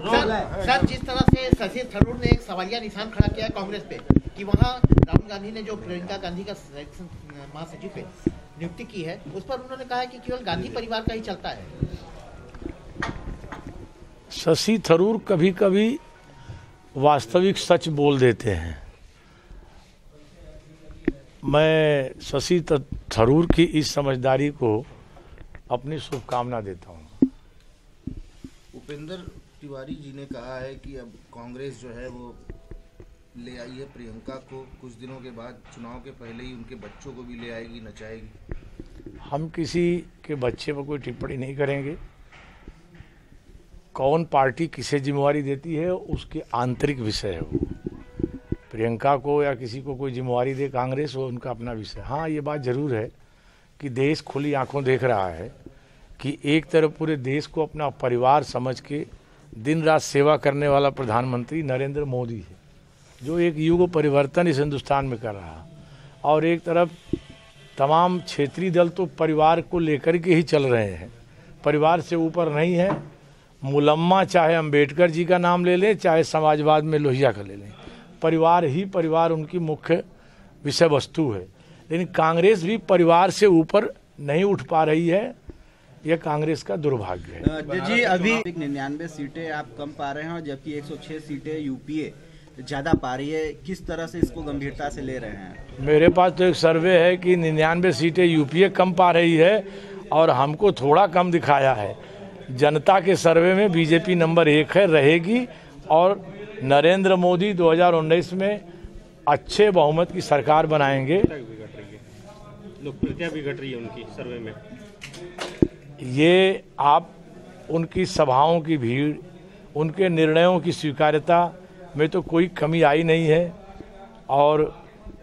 Sir, जिस तरह से शशि थरूर ने एक सवालिया निशान खड़ा किया है कांग्रेस पे कि वहाँ राहुल गांधी ने जो प्रियंका गांधी का महासचिव पे नियुक्ति की है, उस पर उन्होंने कहा है कि केवल गांधी परिवार का ही चलता है। शशि थरूर कभी कभी वास्तविक सच बोल देते हैं। मैं शशि थरूर की इस समझदारी को अपनी शुभकामना देता हूँ। उपेंद्र तिवारी जी ने कहा है कि अब कांग्रेस जो है वो ले आई है प्रियंका को, कुछ दिनों के बाद चुनाव के पहले ही उनके बच्चों को भी ले आएगी, नचाएगी। हम किसी के बच्चे पर कोई टिप्पणी नहीं करेंगे। कौन पार्टी किसे जिम्मेवारी देती है उसके आंतरिक विषय है वो। प्रियंका को या किसी को कोई जिम्मेवारी दे कांग्रेस, वो उनका अपना विषय। हाँ, ये बात जरूर है कि देश खुली आंखों देख रहा है कि एक तरफ पूरे देश को अपना परिवार समझ के दिन रात सेवा करने वाला प्रधानमंत्री नरेंद्र मोदी है, जो एक युग परिवर्तन इस हिंदुस्तान में कर रहा है, और एक तरफ तमाम क्षेत्रीय दल तो परिवार को लेकर के ही चल रहे हैं, परिवार से ऊपर नहीं है। मुलम्मा चाहे अंबेडकर जी का नाम ले लें, चाहे समाजवाद में लोहिया का ले लें, परिवार ही परिवार उनकी मुख्य विषय वस्तु है। लेकिन कांग्रेस भी परिवार से ऊपर नहीं उठ पा रही है, यह कांग्रेस का दुर्भाग्य है। जी, अभी 99 सीटें आप कम पा रहे हैं और जबकि 106 सीटें यूपीए ज़्यादा पा रही है, किस तरह से इसको गंभीरता से ले रहे हैं? मेरे पास तो एक सर्वे है कि 99 सीटें यूपीए कम पा रही है और हमको थोड़ा कम दिखाया है। जनता के सर्वे में बीजेपी नंबर 1 है, रहेगी, और नरेंद्र मोदी 2019 में अच्छे बहुमत की सरकार बनाएंगे। लोकप्रियता भी घट रही है उनकी सर्वे में। ये आप उनकी सभाओं की भीड़, उनके निर्णयों की स्वीकार्यता में तो कोई कमी आई नहीं है, और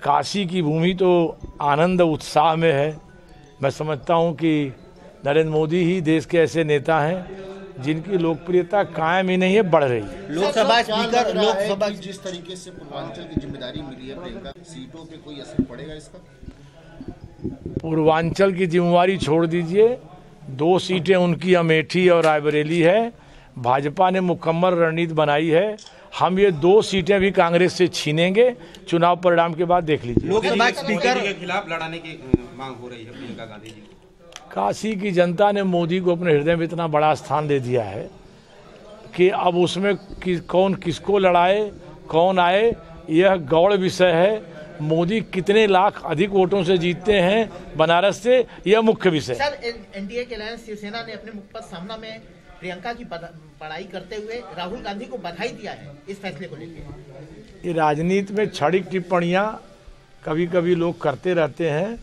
काशी की भूमि तो आनंद उत्साह में है। मैं समझता हूँ कि नरेंद्र मोदी ही देश के ऐसे नेता हैं जिनकी लोकप्रियता कायम ही नहीं है, बढ़ रही है। लोकसभा स्पीकर, लोकसभा जिस तरीके से पूर्वांचल की जिम्मेदारी मिली है प्रियंका, सीटों पे कोई असर पड़ेगा इसका? पूर्वांचल की जिम्मेवारी छोड़ दीजिए, 2 सीटें उनकी अमेठी और रायबरेली है। भाजपा ने मुकम्मल रणनीति बनाई है। हम ये 2 सीटें भी कांग्रेस से छीनेंगे, चुनाव परिणाम के बाद देख लीजिए। लोकसभा स्पीकर के खिलाफ लड़ाने की मांग हो रही है प्रियंका गांधी जी। काशी की जनता ने मोदी को अपने हृदय में इतना बड़ा स्थान दे दिया है कि अब उसमें कौन किसको लड़ाए, कौन आए, यह गौड़ विषय है। मोदी कितने लाख अधिक वोटों से जीतते हैं बनारस से, यह मुख्य विषय। सर, एनडीए के अलायंस शिवसेना ने अपने मुखपत्र सामना में प्रियंका की बड़ाई करते हुए राहुल गांधी को बधाई दिया है इस फैसले को लेकर। ये राजनीति में क्षणिक टिप्पणियां कभी कभी लोग करते रहते हैं,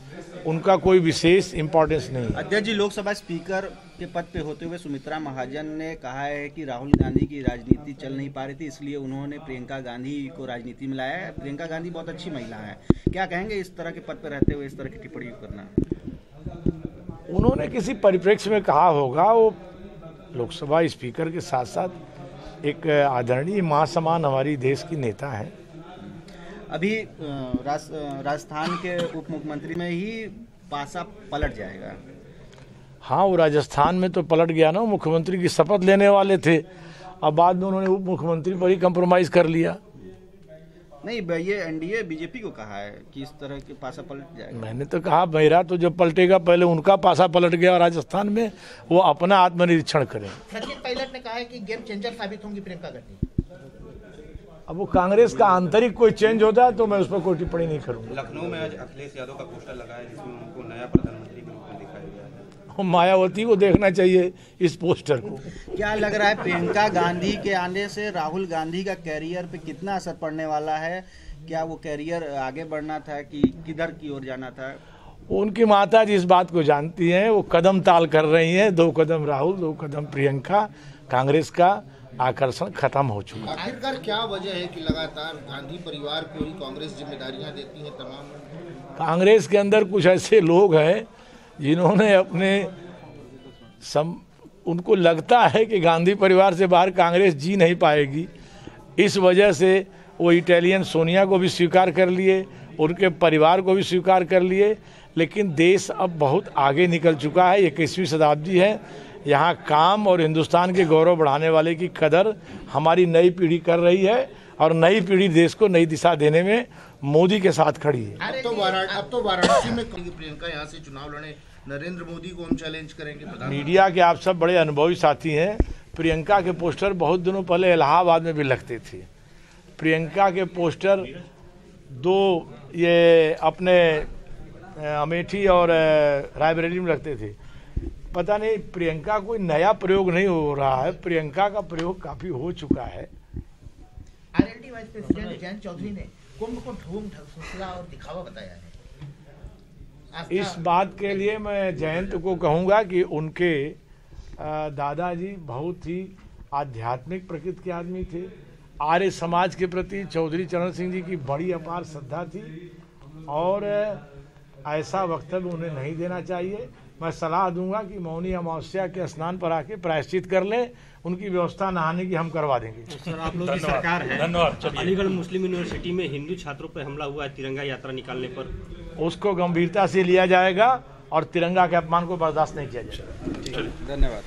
उनका कोई विशेष इम्पोर्टेंस नहीं। अध्यक्ष जी, लोकसभा स्पीकर के पद पे होते हुए सुमित्रा महाजन ने कहा है कि राहुल गांधी की राजनीति चल नहीं पा रही थी, इसलिए उन्होंने प्रियंका गांधी को राजनीति में लाया है। प्रियंका गांधी बहुत अच्छी महिला है, क्या कहेंगे इस तरह के पद पे रहते हुए इस तरह की टिप्पणी करना? उन्होंने किसी परिप्रेक्ष्य में कहा होगा। वो लोकसभा स्पीकर के साथ साथ एक आदरणीय मां समान हमारी देश की नेता हैं। अभी राजस्थान के उप मुख्यमंत्री में ही पासा पलट जाएगा। हाँ, वो राजस्थान में तो पलट गया ना, मुख्यमंत्री की शपथ लेने वाले थे, अब बाद में उन्होंने उप मुख्यमंत्री पर ही कंप्रोमाइज कर लिया। नहीं, ये एनडीए बीजेपी को कहा है कि इस तरह के पासा पलट जाएगा। मैंने तो कहा मेरा तो जब पलटेगा पहले उनका पासा पलट गया राजस्थान में, वो अपना आत्मनिरीक्षण करें। सचिन पायलट ने कहा है कि गेम चेंजर साबित होंगी प्रियंका गांधी। अब वो कांग्रेस का आंतरिक कोई चेंज होता है तो मैं उस पर कोई टिप्पणी नहीं करूंगा। लखनऊ में आज अखिलेश यादव का पोस्टर लगा है जिसमें उनको नया प्रधानमंत्री के रूप में दिखाया गया है। मायावती को देखना चाहिए इस पोस्टर को। क्या लग रहा है प्रियंका गांधी के आने से राहुल गांधी का कैरियर पे कितना असर पड़ने वाला है? क्या वो कैरियर आगे बढ़ना था कि किधर की ओर जाना था? उनकी माता जी इस बात को जानती हैं, वो कदम ताल कर रही हैं, 2 कदम राहुल 2 कदम प्रियंका। कांग्रेस का आकर्षण खत्म हो चुका। आखिरकार क्या वजह है कि लगातार गांधी परिवार को ही कांग्रेस जिम्मेदारियां देती है तमाम? कांग्रेस के अंदर कुछ ऐसे लोग हैं जिन्होंने उनको लगता है कि गांधी परिवार से बाहर कांग्रेस जी नहीं पाएगी। इस वजह से वो इटालियन सोनिया को भी स्वीकार कर लिए, उनके परिवार को भी स्वीकार कर लिए। लेकिन देश अब बहुत आगे निकल चुका है, 21वीं शताब्दी है। यहाँ काम और हिंदुस्तान के गौरव बढ़ाने वाले की कदर हमारी नई पीढ़ी कर रही है और नई पीढ़ी देश को नई दिशा देने में मोदी के साथ खड़ी है। अब तो वाराणसी में प्रियंका यहाँ से चुनाव लड़े, नरेंद्र मोदी को हम चैलेंज करेंगे। मीडिया के आप सब बड़े अनुभवी साथी हैं। प्रियंका के पोस्टर बहुत दिनों पहले इलाहाबाद में भी लगते थे। प्रियंका के पोस्टर दो ये अपने अमेठी और रायबरेली में लगते थे। पता नहीं, प्रियंका कोई नया प्रयोग नहीं हो रहा है, प्रियंका का प्रयोग काफी हो चुका है। आरएलडी वाइस प्रेसिडेंट जयंत चौधरी ने कुंभ को धूम धड़ल्ला और दिखावा बताया है। इस बात के लिए मैं जयंत को कहूंगा कि उनके दादाजी बहुत ही आध्यात्मिक प्रकृति के आदमी थे। आर्य समाज के प्रति चौधरी चरण सिंह जी की बड़ी अपार श्रद्धा थी और ऐसा वक्तव्य उन्हें नहीं देना चाहिए। मैं सलाह दूंगा कि मौनी अमावस्या के स्नान पर आके प्रायश्चित कर लें, उनकी व्यवस्था नहाने की हम करवा देंगे। सर, आप लोग की सरकार है। धन्यवाद। अलीगढ़ मुस्लिम यूनिवर्सिटी में हिंदू छात्रों पर हमला हुआ है तिरंगा यात्रा निकालने पर, उसको गंभीरता से लिया जाएगा और तिरंगा के अपमान को बर्दाश्त नहीं किया जाएगा। धन्यवाद।